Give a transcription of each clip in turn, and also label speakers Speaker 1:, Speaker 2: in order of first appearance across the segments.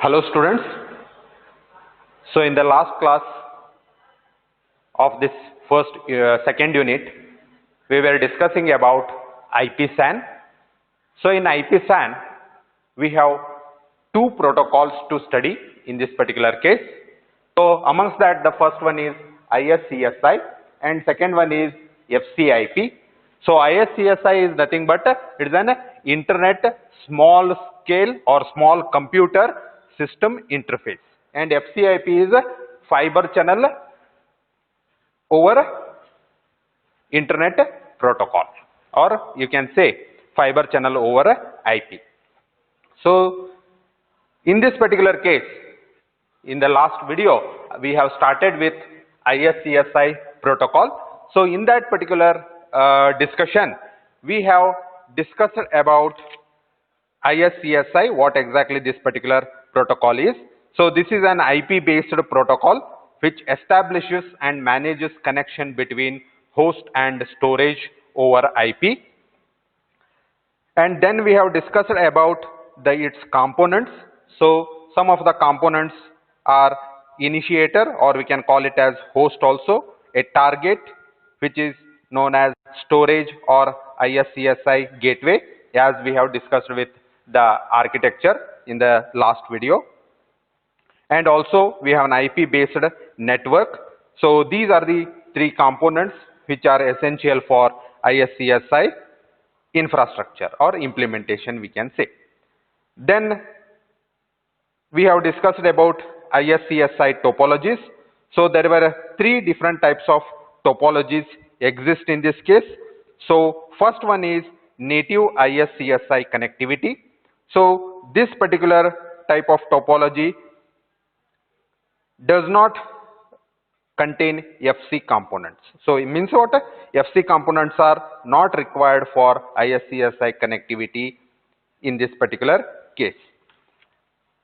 Speaker 1: Hello students. So in the last class of this second unit, we were discussing about IP-SAN. So in IP-SAN, we have two protocols to study in this particular case. So amongst that, the first one is iSCSI and second one is FCIP. So iSCSI is nothing but it is an internet small scale or small computer system interface, and FCIP is a fiber channel over internet protocol, or you can say fiber channel over IP. So in this particular case, in the last video, we have started with iSCSI protocol. So in that particular discussion, we have discussed about iSCSI, what exactly this particular protocol is. So this is an IP based protocol which establishes and manages connection between host and storage over IP. And then we have discussed about its components. So some of the components are initiator, or we can call it as host also, a target which is known as storage or iSCSI gateway, as we have discussed with the architecture in the last video. And also we have an IP based network. So these are the three components which are essential for iSCSI infrastructure or implementation, we can say. Then we have discussed about iSCSI topologies. So there were three different types of topologies exist in this case. So first one is native iSCSI connectivity. So this particular type of topology does not contain FC components. So it means what? FC components are not required for iSCSI connectivity in this particular case.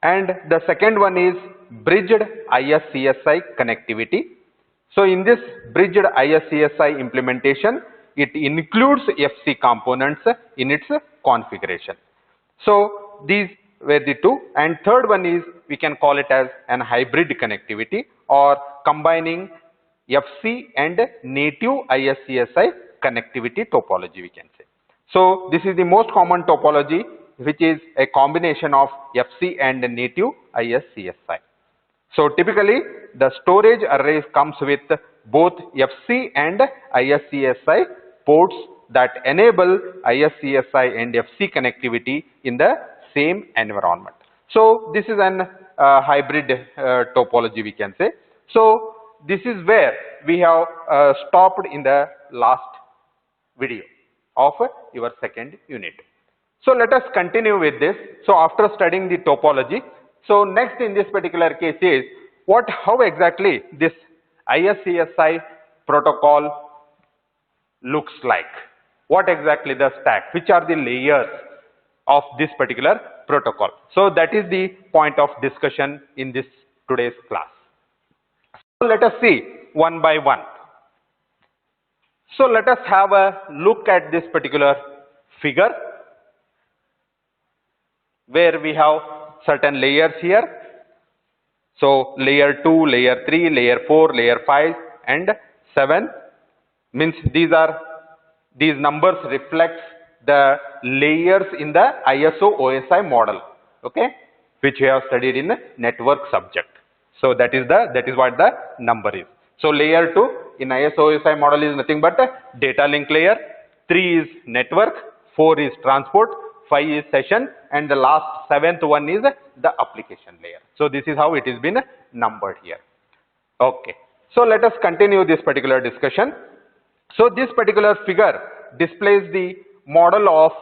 Speaker 1: And the second one is bridged iSCSI connectivity. So in this bridged iSCSI implementation, it includes FC components in its configuration. So these were the two. And third one is, we can call it as an hybrid connectivity, or combining FC and native iSCSI connectivity topology, we can say. So this is the most common topology, which is a combination of FC and native iSCSI. So typically the storage array comes with both FC and iSCSI ports that enable iSCSI and FC connectivity in the same environment. So this is an hybrid topology, we can say. So this is where we have stopped in the last video of your second unit. So let us continue with this. So after studying the topology, so next in this particular case is how exactly this iSCSI protocol looks like. What exactly the stack, which are the layers of this particular protocol. So that is the point of discussion in this today's class. So let us see one by one. So let us have a look at this particular figure, where we have certain layers here. So layer 2, layer 3, layer 4, layer 5 and 7, means these numbers reflects the layers in the ISO OSI model, okay, which we have studied in the network subject. So that is what the number is. So layer 2 in ISO OSI model is nothing but a data link layer, 3 is network, 4 is transport, 5 is session, and the last 7th one is the application layer. So this is how it is been numbered here. Okay. So let us continue this particular discussion. So this particular figure displays the model of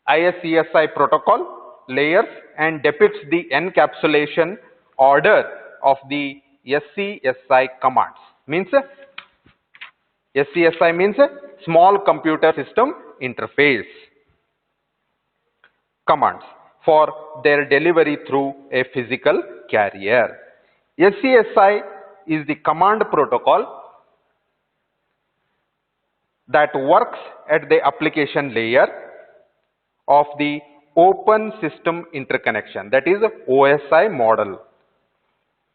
Speaker 1: iSCSI protocol layers and depicts the encapsulation order of the SCSI commands. Means SCSI means small computer system interface commands for their delivery through a physical carrier. SCSI is the command protocol that works at the application layer of the open system interconnection, that is OSI model.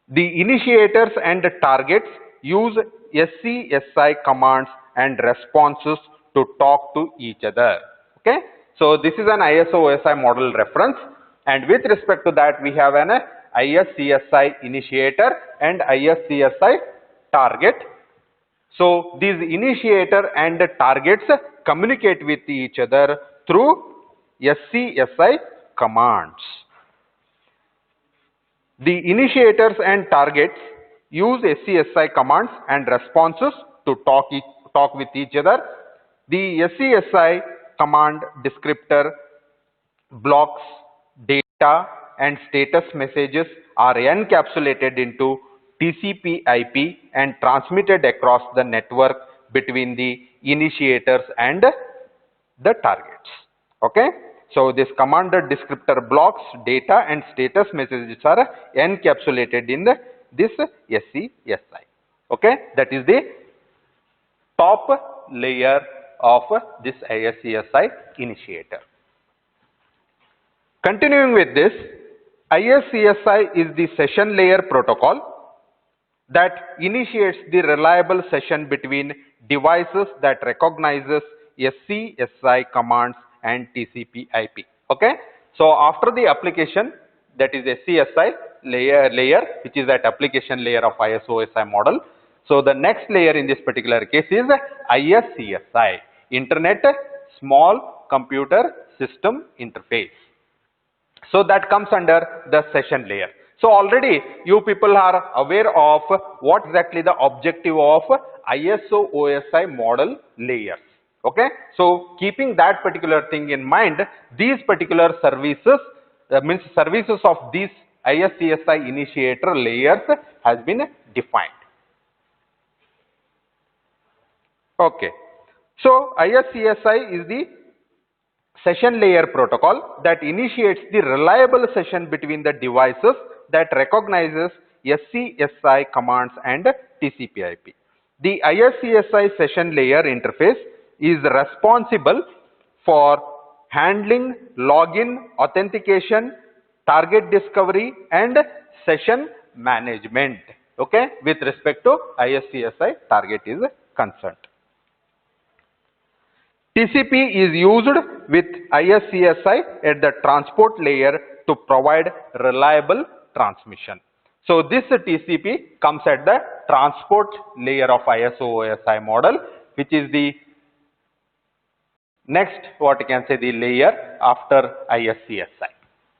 Speaker 1: The initiators and the targets use SCSI commands and responses to talk to each other. Okay, so this is an ISO OSI model reference, and with respect to that we have an iSCSI initiator and iSCSI target. So these initiator and the targets communicate with each other through SCSI commands. The initiators and targets use SCSI commands and responses to talk with each other. The SCSI command descriptor blocks, data and status messages are encapsulated into TCP/IP and transmitted across the network between the initiators and the targets. Okay, so this command descriptor blocks, data and status messages are encapsulated in this SCSI. Okay, that is the top layer of this iSCSI initiator. Continuing with this, iSCSI is the session layer protocol that initiates the reliable session between devices that recognizes SCSI commands and TCP/IP. Okay, so after the application, that is SCSI layer, which is that application layer of ISO OSI model. So the next layer in this particular case is iSCSI, Internet Small Computer System Interface. So that comes under the session layer. So already you people are aware of what exactly the objective of ISO OSI model layers. Okay, so keeping that particular thing in mind, these particular services, means services of these iSCSI initiator layers has been defined. Okay, so iSCSI is the session layer protocol that initiates the reliable session between the devices that recognizes SCSI commands and TCP/IP. The iSCSI session layer interface is responsible for handling login, authentication, target discovery and session management. Okay, with respect to iSCSI target is concerned. TCP is used with iSCSI at the transport layer to provide reliable transmission. So this TCP comes at the transport layer of ISO OSI model, which is the next, what you can say, the layer after iSCSI.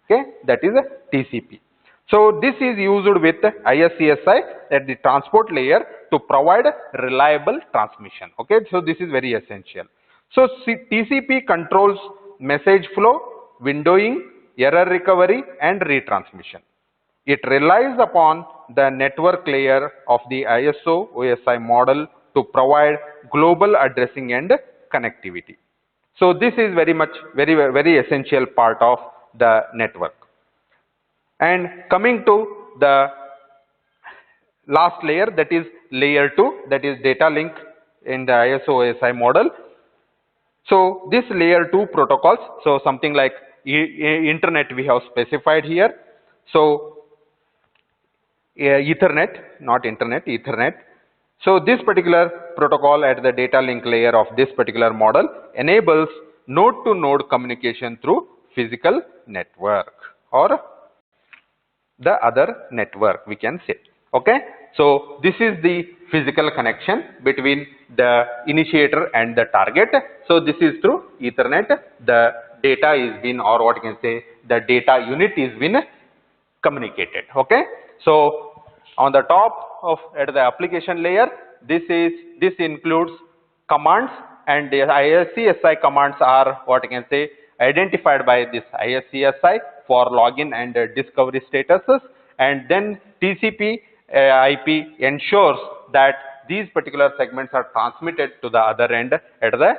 Speaker 1: Okay, that is TCP. So this is used with iSCSI at the transport layer to provide reliable transmission. Okay, so this is very essential. So TCP controls message flow, windowing, error recovery and retransmission. It relies upon the network layer of the ISO OSI model to provide global addressing and connectivity. So this is very essential part of the network. And coming to the last layer, that is layer 2, that is data link in the ISO OSI model. So this layer 2 protocols, so something like internet we have specified here. So Ethernet, not internet, Ethernet. So this particular protocol at the data link layer of this particular model enables node to node communication through physical network or the other network, we can say. Okay, so this is the physical connection between the initiator and the target. So this is through Ethernet. The data is been, or what you can say, the data unit is been communicated. Okay, so on the top of at the application layer, this includes commands, and the iSCSI commands are, what you can say, identified by this iSCSI for login and discovery statuses, and then TCP IP ensures that these particular segments are transmitted to the other end at the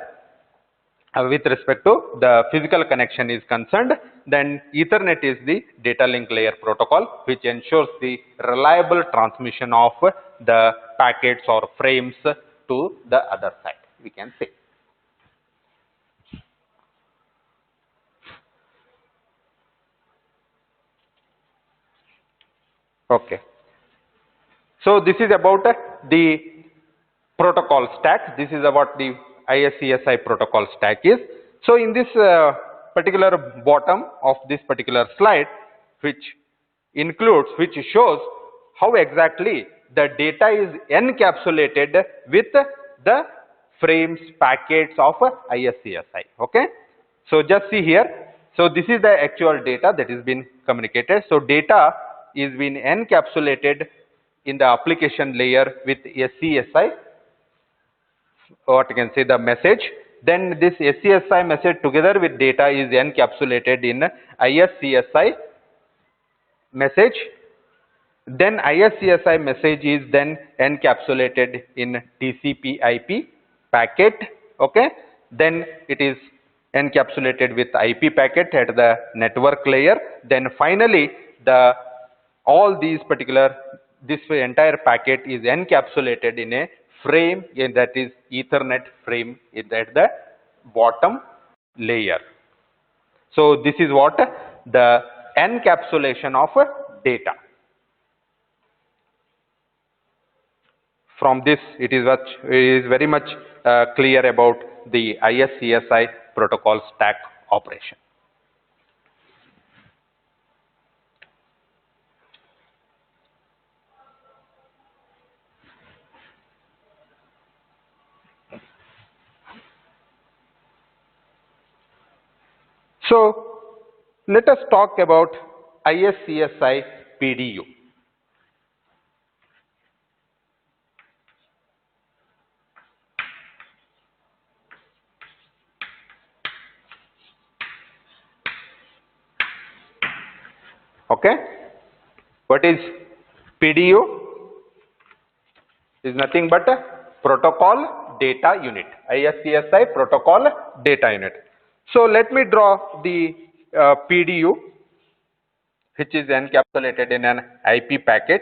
Speaker 1: with respect to the physical connection is concerned. Then Ethernet is the data link layer protocol, which ensures the reliable transmission of the packets or frames to the other side, we can say. Okay. So this is about the protocol stack. This is what the iSCSI protocol stack is. So in this particular bottom of this particular slide, which which shows how exactly the data is encapsulated with the frames packets of iSCSI. Okay. So just see here. So this is the actual data that is been communicated. So data is been encapsulated in the application layer with SCSI, what you can say the message. Then this SCSI message together with data is encapsulated in iSCSI message. Then iSCSI message is then encapsulated in TCP IP packet. Okay. Then it is encapsulated with IP packet at the network layer. Then finally the all these particular this entire packet is encapsulated in a frame, that is Ethernet frame at the bottom layer. So this is what the encapsulation of data. From this, it is very much clear about the iSCSI protocol stack operation. So let us talk about iSCSI PDU. Okay, what is PDU? Is nothing but a protocol data unit. iSCSI protocol data unit. So let me draw the PDU, which is encapsulated in an IP packet.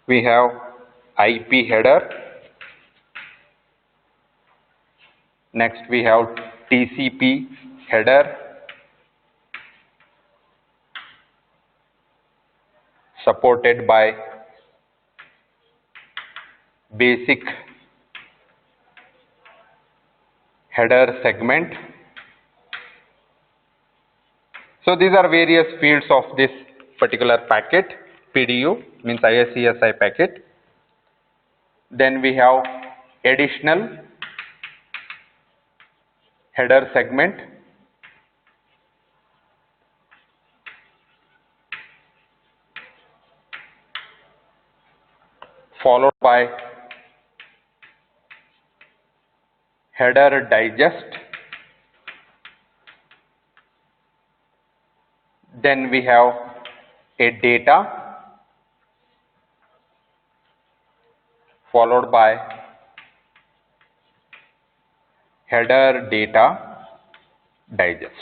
Speaker 1: We have IP header. Next we have TCP header supported by basic header segment. So these are various fields of this particular packet. PDU means iSCSI packet. Then we have additional header segment, followed by header digest. Then we have a data, followed by header data digest.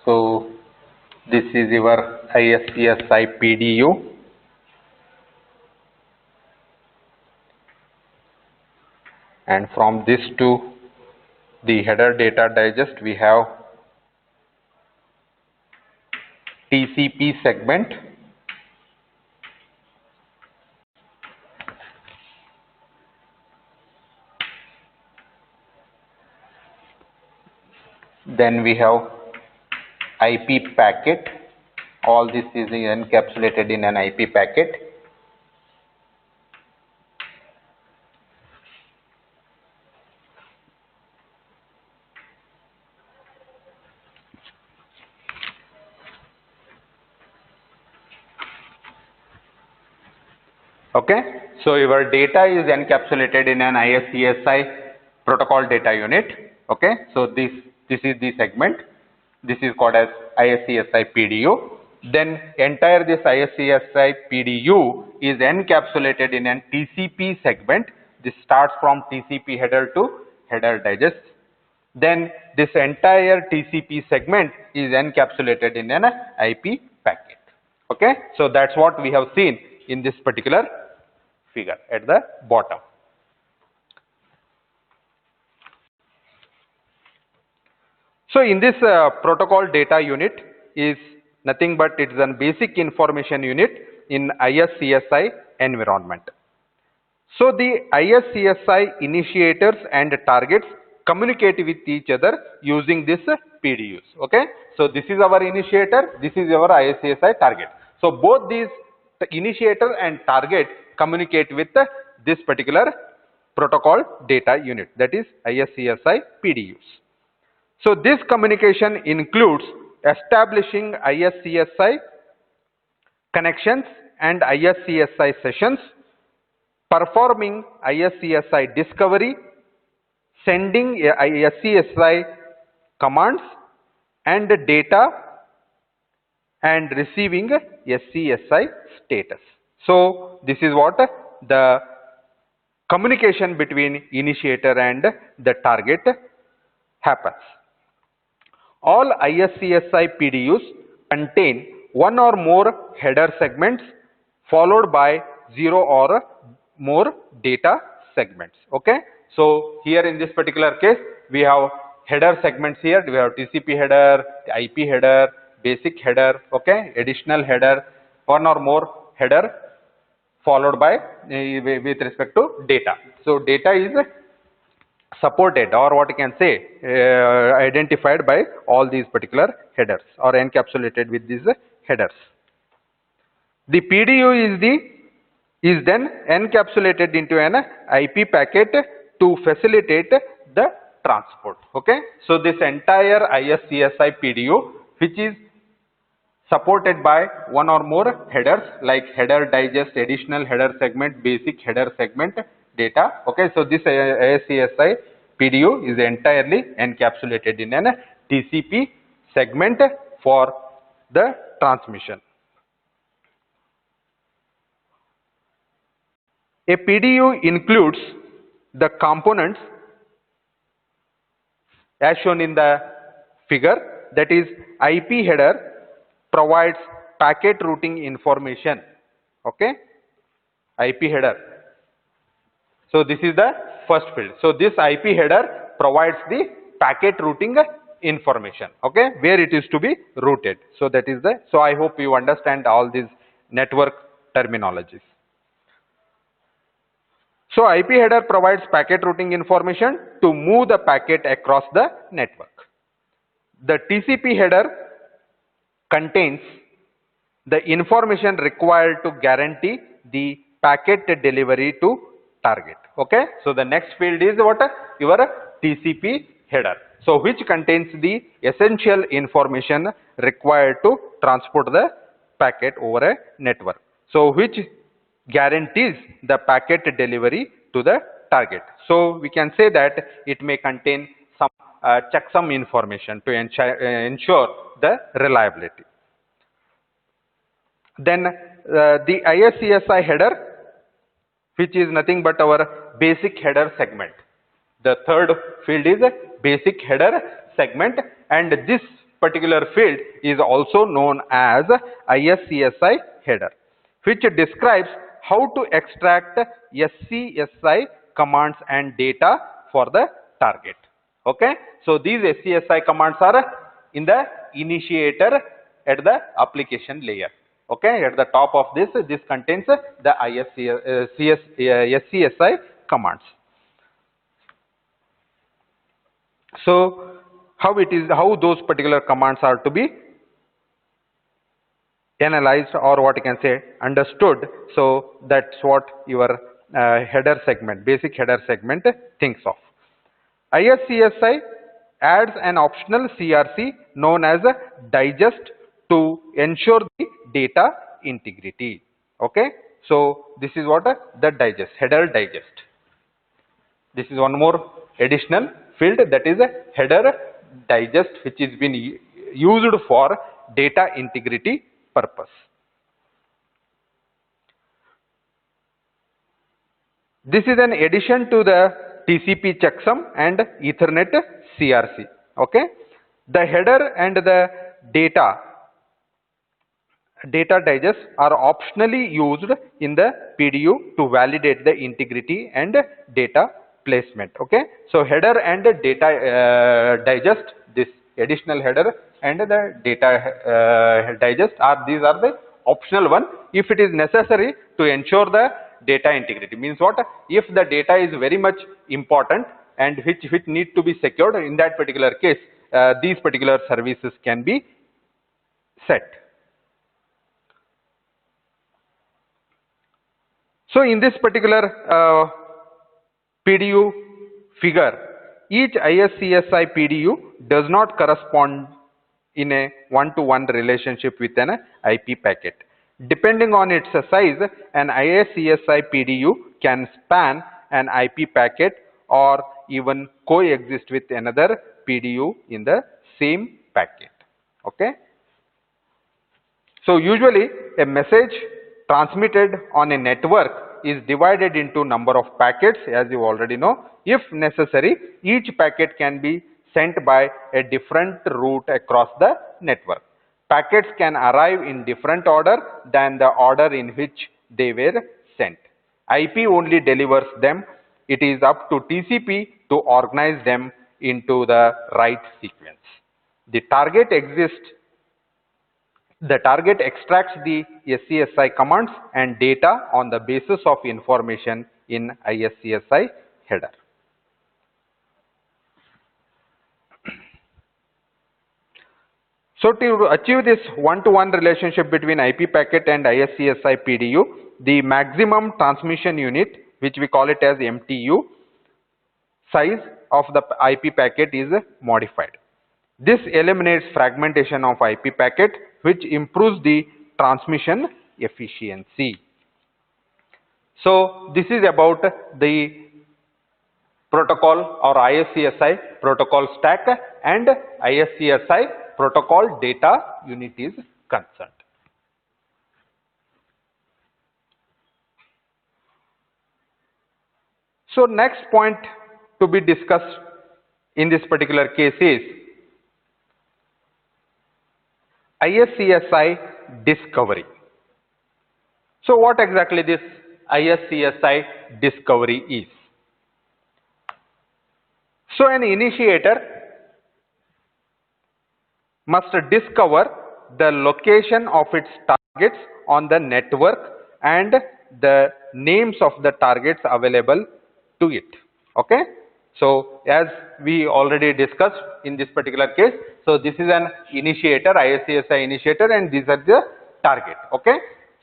Speaker 1: So this is your iSCSI PDU. And from this to the header data digest, we have TCP segment. Then we have IP packet. All this is encapsulated in an IP packet. Okay, so your data is encapsulated in an iSCSI protocol data unit. Okay, so this is the segment. This is called as iSCSI PDU. Then entire this iSCSI PDU is encapsulated in an TCP segment. This starts from TCP header to header digest. Then this entire TCP segment is encapsulated in an IP packet. Okay, so that's what we have seen in this particular figure at the bottom. So in this protocol data unit is nothing but it is a basic information unit in iSCSI environment. So the iSCSI initiators and targets communicate with each other using this PDUs. Okay, so this is our initiator, this is our iSCSI target. So both these, the initiator and target, communicate with this particular protocol data unit, that is iSCSI PDUs. So this communication includes establishing iSCSI connections and iSCSI sessions, performing iSCSI discovery, sending iSCSI commands and data, and receiving SCSI status. So this is what the communication between initiator and the target happens. All iSCSI PDUs contain one or more header segments followed by 0 or more data segments. Okay, so here in this particular case we have header segments. Here we have TCP header, IP header, basic header, okay, additional header, one or more header followed by with respect to data. So data is supported, or what you can say, identified by all these particular headers or encapsulated with these headers. The PDU is then encapsulated into an IP packet to facilitate the transport. Okay, so this entire iSCSI PDU, which is supported by one or more headers like header digest, additional header segment, basic header segment, data. Okay, so this iSCSI PDU is entirely encapsulated in an TCP segment for the transmission. A PDU includes the components as shown in the figure, that is IP header provides packet routing information. Okay, IP header. So this is the first field. So this IP header provides the packet routing information. Okay, where it is to be routed. So that is the. So I hope you understand all these network terminologies. So IP header provides packet routing information to move the packet across the network. The TCP header contains the information required to guarantee the packet delivery to target. Okay, so the next field is what? Your TCP header. So which contains the essential information required to transport the packet over a network. So which guarantees the packet delivery to the target. So we can say that it may contain some checksum information to ensure the reliability. Then the iSCSI header, which is nothing but our basic header segment. The third field is basic header segment, and this particular field is also known as iSCSI header, which describes how to extract SCSI commands and data for the target. Okay, so these SCSI commands are in the initiator at the application layer. Okay, at the top of this contains the SCSI commands. So how those particular commands are to be analyzed, or what you can say understood. So that's what your header segment, basic header segment thinks of. iSCSI adds an optional CRC known as a digest to ensure the data integrity. Okay, so this is what the digest, header digest. This is one more additional field, that is a header digest, which is been used for data integrity purpose. This is an addition to the TCP checksum and Ethernet CRC. Okay, the header and the data digest are optionally used in the PDU to validate the integrity and data placement. Okay, so header and data digest, this additional header and the data digest these are the optional one. If it is necessary to ensure the data integrity, means what, if the data is very much important and which need to be secured, in that particular case these particular services can be set. So in this particular PDU figure, each iSCSI PDU does not correspond in a one-to-one relationship with an IP packet. Depending on its size, an iSCSI PDU can span an IP packet or even coexist with another PDU in the same packet. Okay. So usually a message transmitted on a network is divided into number of packets, as you already know. If necessary, each packet can be sent by a different route across the network. Packets can arrive in different order than the order in which they were sent. IP only delivers them. It is up to TCP to organize them into the right sequence. The target extracts the SCSI commands and data on the basis of information in iSCSI header. So to achieve this one-to-one relationship between IP packet and iSCSI PDU, the maximum transmission unit, which we call it as MTU, size of the IP packet is modified. This eliminates fragmentation of IP packet, which improves the transmission efficiency. So this is about the protocol or iSCSI protocol stack and iSCSI protocol data unit is concerned. So next point to be discussed in this particular case is iSCSI Discovery. So what exactly this iSCSI Discovery is? So an initiator must discover the location of its targets on the network and the names of the targets available to it. Okay. So as we already discussed in this particular case, so this is an initiator, iSCSI initiator, and these are the target. Okay.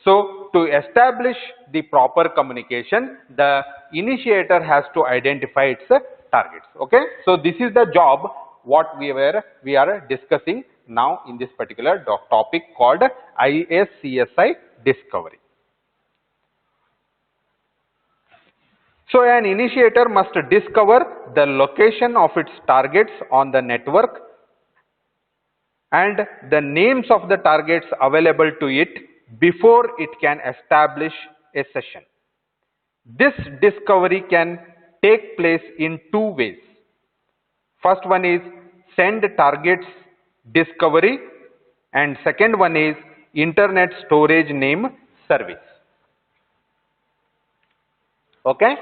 Speaker 1: So to establish the proper communication, the initiator has to identify its targets. Okay. So this is the job what we are discussing now in this particular topic called iSCSI Discovery. So an initiator must discover the location of its targets on the network and the names of the targets available to it before it can establish a session. This discovery can take place in two ways. First one is send targets discovery and second one is internet storage name service. Okay.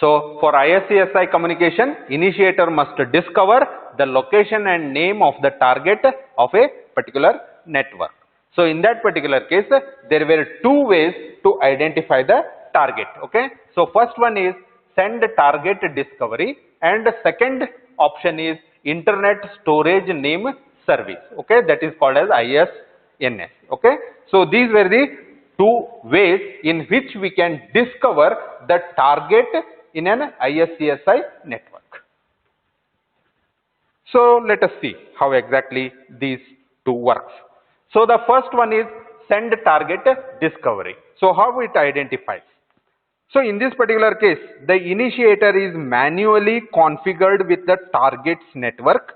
Speaker 1: So for iSCSI communication, initiator must discover the location and name of the target of a particular network. So in that particular case, there were two ways to identify the target. Okay. So first one is send target discovery and the second option is internet storage name service. Okay. That is called as ISNS. Okay. So these were the two ways in which we can discover the target in an iSCSI network. So let us see how exactly these two works. So the first one is send target discovery. So how it identifies? So in this particular case, the initiator is manually configured with the target's network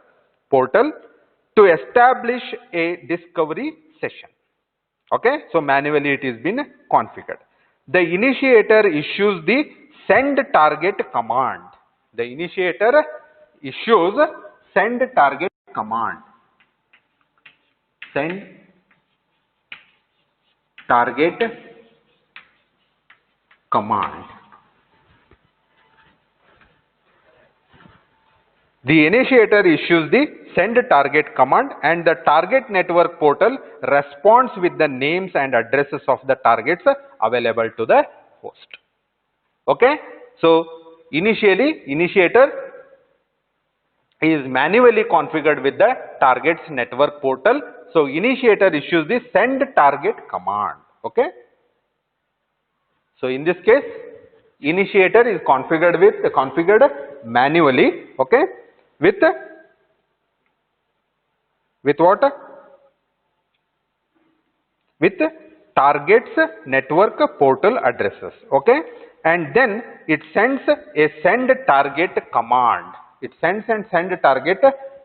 Speaker 1: portal to establish a discovery session. Okay, so manually it is been configured. The initiator issues the send target command. The initiator issues send target command. Send target command. The initiator issues the send target command and the target network portal responds with the names and addresses of the targets available to the host. Okay, so initially initiator is manually configured with the target's network portal. So initiator issues the send target command. Okay, so in this case initiator is configured manually. Okay, with what? With target's network portal addresses. Okay, and then it sends a send target command. It sends and send target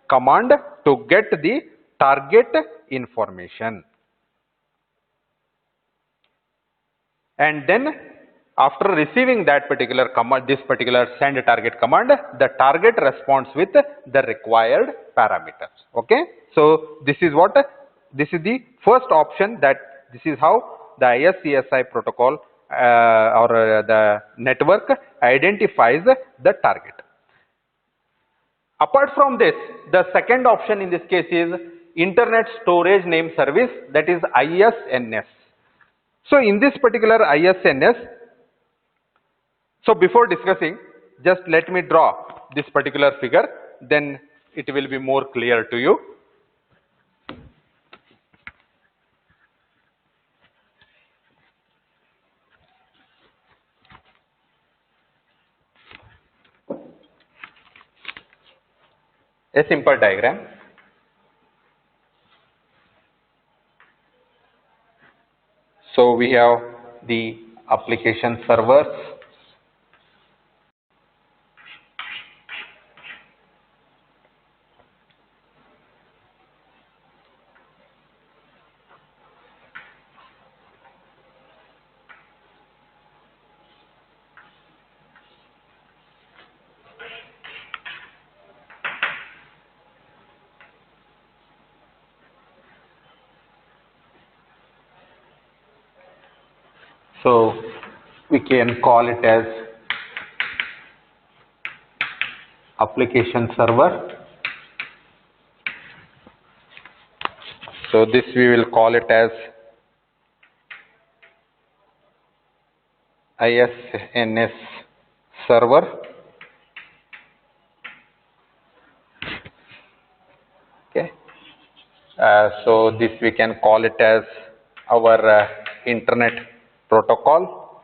Speaker 1: command to get the target information. And then after receiving that particular command, this particular send target command, the target responds with the required parameters. Okay, so this is what, this is the first option, that this is how the iSCSI protocol or the network identifies the target. Apart from this, the second option in this case is Internet Storage Name Service, that is ISNS. So in this particular ISNS, so before discussing, just let me draw this particular figure, then it will be more clear to you. A simple diagram. So we have the application servers, so we can call it as application server. So this we will call it as ISNS server. Okay. So this we can call it as our internet protocol.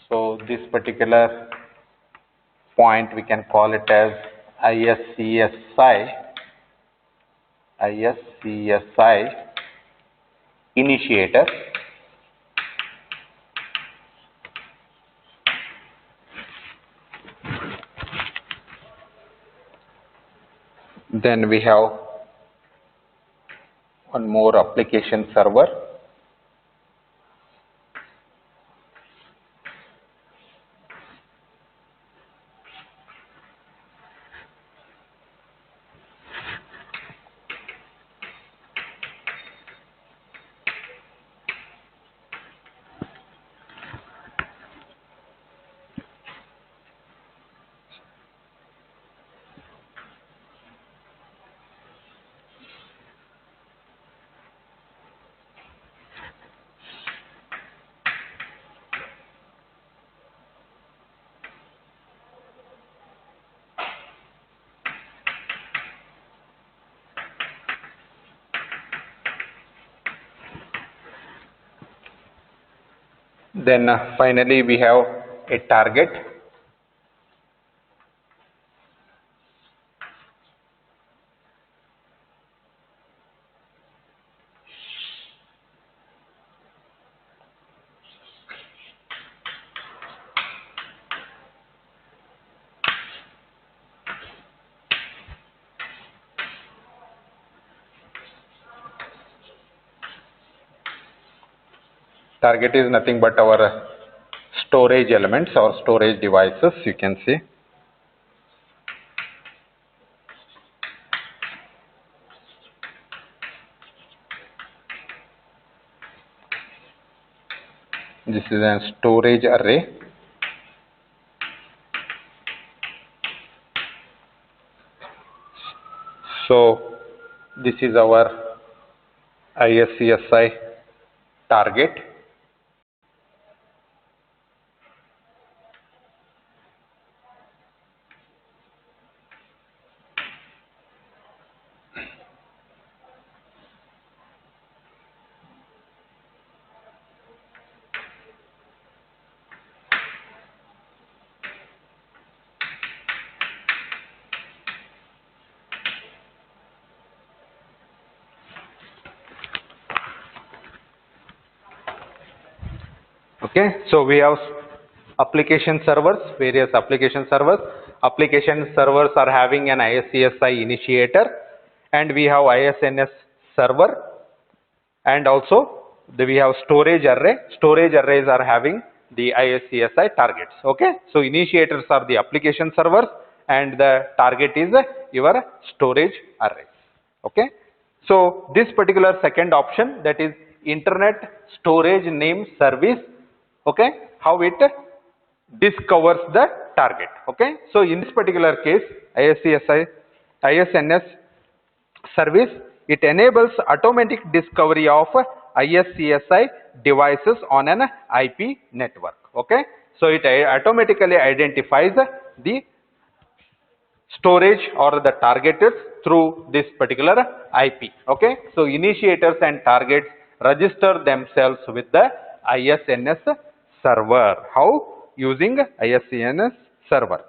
Speaker 1: So this particular point we can call it as iSCSI initiator. Then we have one more application server. Then finally we have a target. Target is nothing but our storage elements or storage devices, you can see. This is a storage array. So this is our iSCSI target. Okay, so we have application servers, various application servers. Application servers are having an iSCSI initiator, and we have ISNS server, and also we have storage array. Storage arrays are having the iSCSI targets. Okay, so initiators are the application servers, and the target is your storage arrays. Okay, so this particular second option, that is internet storage name service. Okay, how it discovers the target. Okay, so in this particular case, ISNS service, it enables automatic discovery of iSCSI devices on an IP network. Okay, so it automatically identifies the storage or the targeters through this particular IP. Okay, so initiators and targets register themselves with the ISNS server. How? Using ISNS server.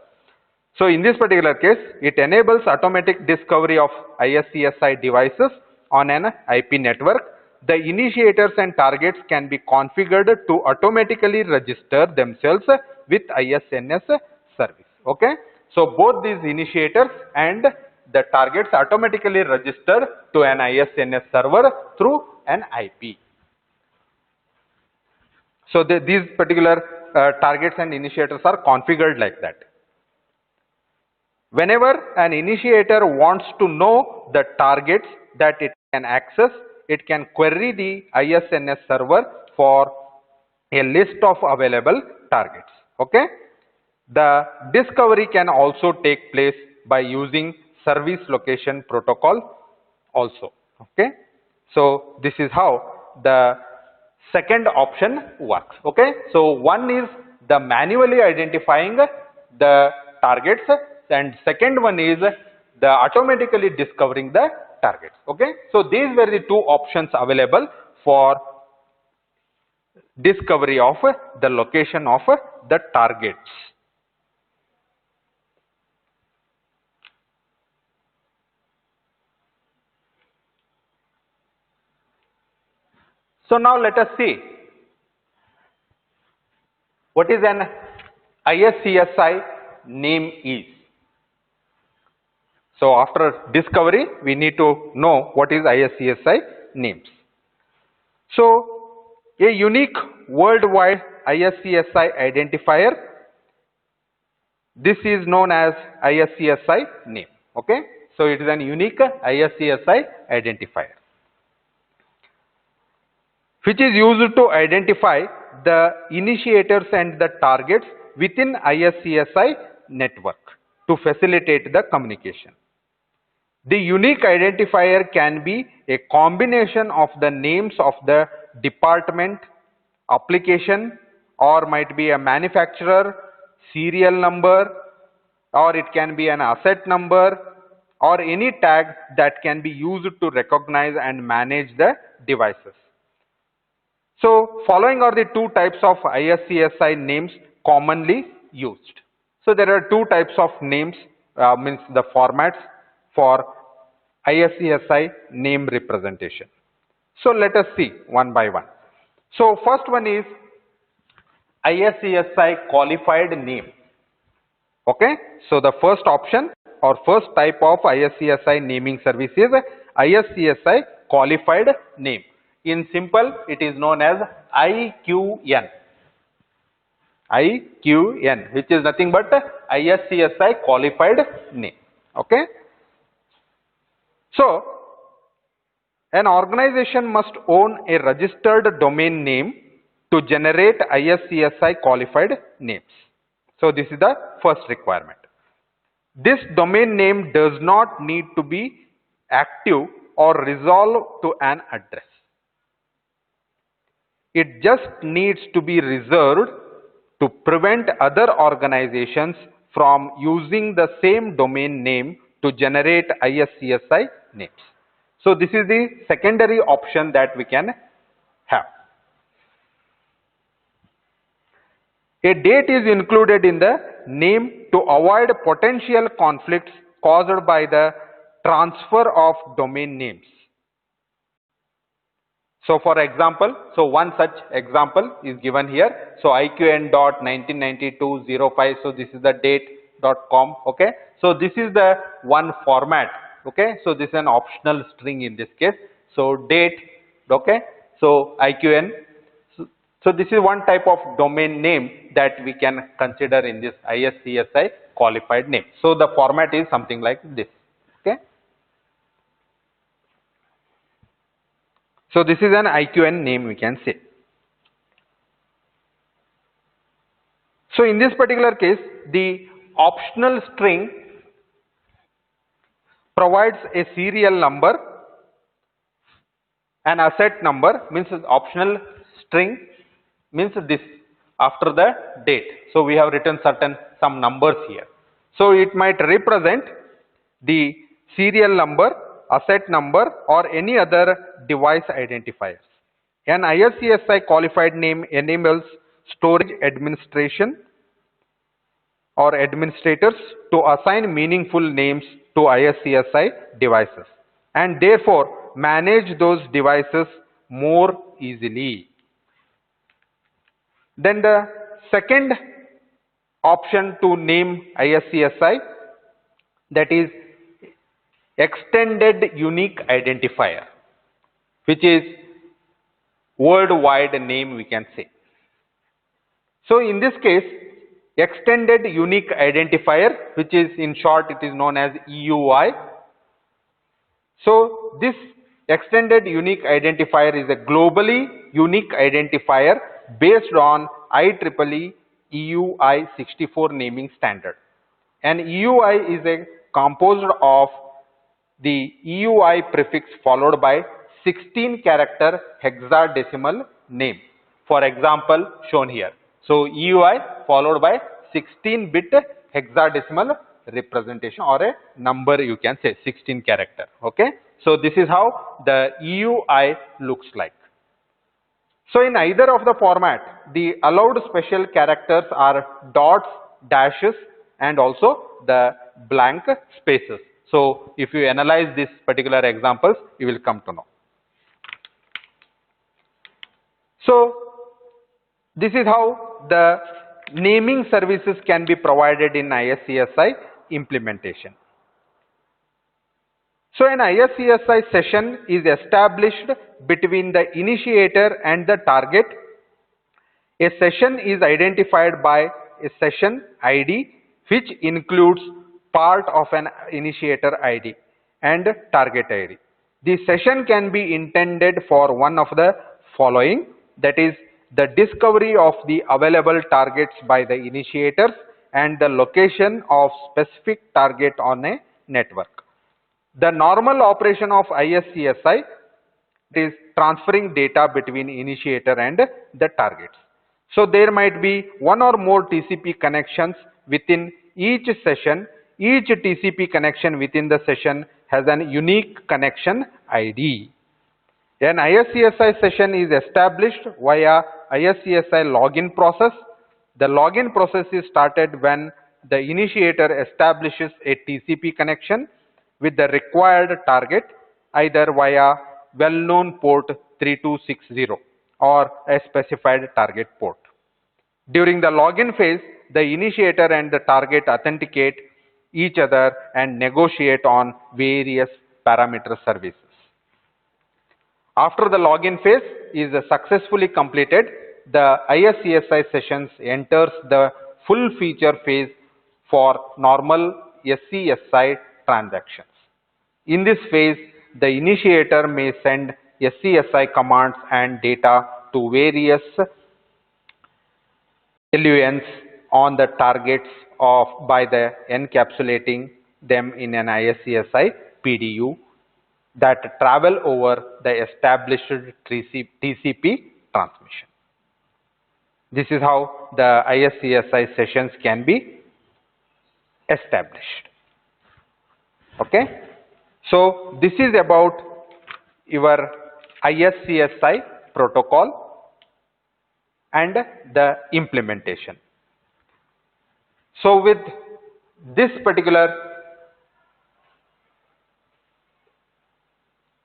Speaker 1: So in this particular case, it enables automatic discovery of iSCSI devices on an IP network. The initiators and targets can be configured to automatically register themselves with ISNS service. Okay, so both these initiators and the targets automatically register to an ISNS server through an IP. So these particular targets and initiators are configured like that. Whenever an initiator wants to know the targets that it can access, it can query the ISNS server for a list of available targets. Okay, the discovery can also take place by using service location protocol also. Okay, so this is how the second option works. Okay, so one is the manually identifying the targets, and second one is the automatically discovering the targets. Okay, so these were the two options available for discovery of the location of the targets. So now let us see what is an iSCSI name is. So after discovery, we need to know what is iSCSI names. So a unique worldwide iSCSI identifier, this is known as iSCSI name. Okay, so it is an unique iSCSI identifier which is used to identify the initiators and the targets within iSCSI network to facilitate the communication. The unique identifier can be a combination of the names of the department, application, or might be a manufacturer, serial number, or it can be an asset number, or any tag that can be used to recognize and manage the devices. So following are the two types of iSCSI names commonly used. So there are two types of names, means the formats for iSCSI name representation. So let us see one by one. So first one is iSCSI qualified name. Okay, so the first option or first type of iSCSI naming service is iSCSI qualified name. In simple, it is known as IQN. IQN, which is nothing but iSCSI qualified name. Okay. So, an organization must own a registered domain name to generate iSCSI qualified names. So, this is the first requirement. This domain name does not need to be active or resolved to an address. It just needs to be reserved to prevent other organizations from using the same domain name to generate iSCSI names. So this is the secondary option that we can have. A date is included in the name to avoid potential conflicts caused by the transfer of domain names. So for example, so one such example is given here. So IQN.1992.05. So this is the date.com. Okay. So this is the one format. Okay. So this is an optional string in this case. So date. Okay. So IQN. So this is one type of domain name that we can consider in this iSCSI qualified name. So the format is something like this. Okay. So this is an IQN name we can say. So in this particular case, the optional string provides a serial number, an asset number, means optional string means this after the date. So we have written some numbers here. So it might represent the serial number, asset number, or any other device identifiers. An iSCSI qualified name enables storage administration or administrators to assign meaningful names to iSCSI devices and therefore manage those devices more easily. Then the second option to name iSCSI, that is extended unique identifier, which is worldwide name we can say. So in this case, extended unique identifier, which is in short it is known as EUI. So this extended unique identifier is a globally unique identifier based on IEEE EUI 64 naming standard. And EUI is a composed of the EUI prefix followed by 16 character hexadecimal name. For example, shown here. So EUI followed by 16-bit hexadecimal representation or a number you can say 16 character. Okay. So this is how the EUI looks like. So in either of the format, the allowed special characters are dots, dashes, and also the blank spaces. So if you analyze these particular examples, you will come to know. So this is how the naming services can be provided in iSCSI implementation. So an iSCSI session is established between the initiator and the target. A session is identified by a session ID which includes part of an initiator ID and target ID. The session can be intended for one of the following, that is the discovery of the available targets by the initiators and the location of specific target on a network. The normal operation of iSCSI is transferring data between initiator and the targets. So there might be one or more TCP connections within each session. Each TCP connection within the session has an unique connection ID. An iSCSI session is established via iSCSI login process. The login process is started when the initiator establishes a TCP connection with the required target either via well-known port 3260 or a specified target port. During the login phase, the initiator and the target authenticate each other and negotiate on various parameter services. After the login phase is successfully completed, the iSCSI sessions enters the full feature phase for normal SCSI transactions. In this phase, the initiator may send SCSI commands and data to various LUNs on the targets of by the encapsulating them in an iSCSI PDU that travel over the established TCP transmission. This is how the iSCSI sessions can be established. Okay. So this is about your iSCSI protocol and the implementation. So with this particular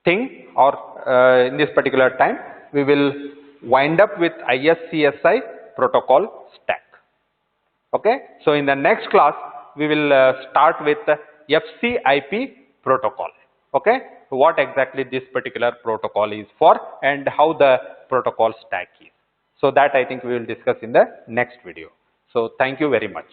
Speaker 1: thing, or in this particular time, we will wind up with iSCSI protocol stack. Okay. So in the next class, we will start with the FCIP protocol. Okay. What exactly this particular protocol is for and how the protocol stack is. So that I think we will discuss in the next video. So thank you very much.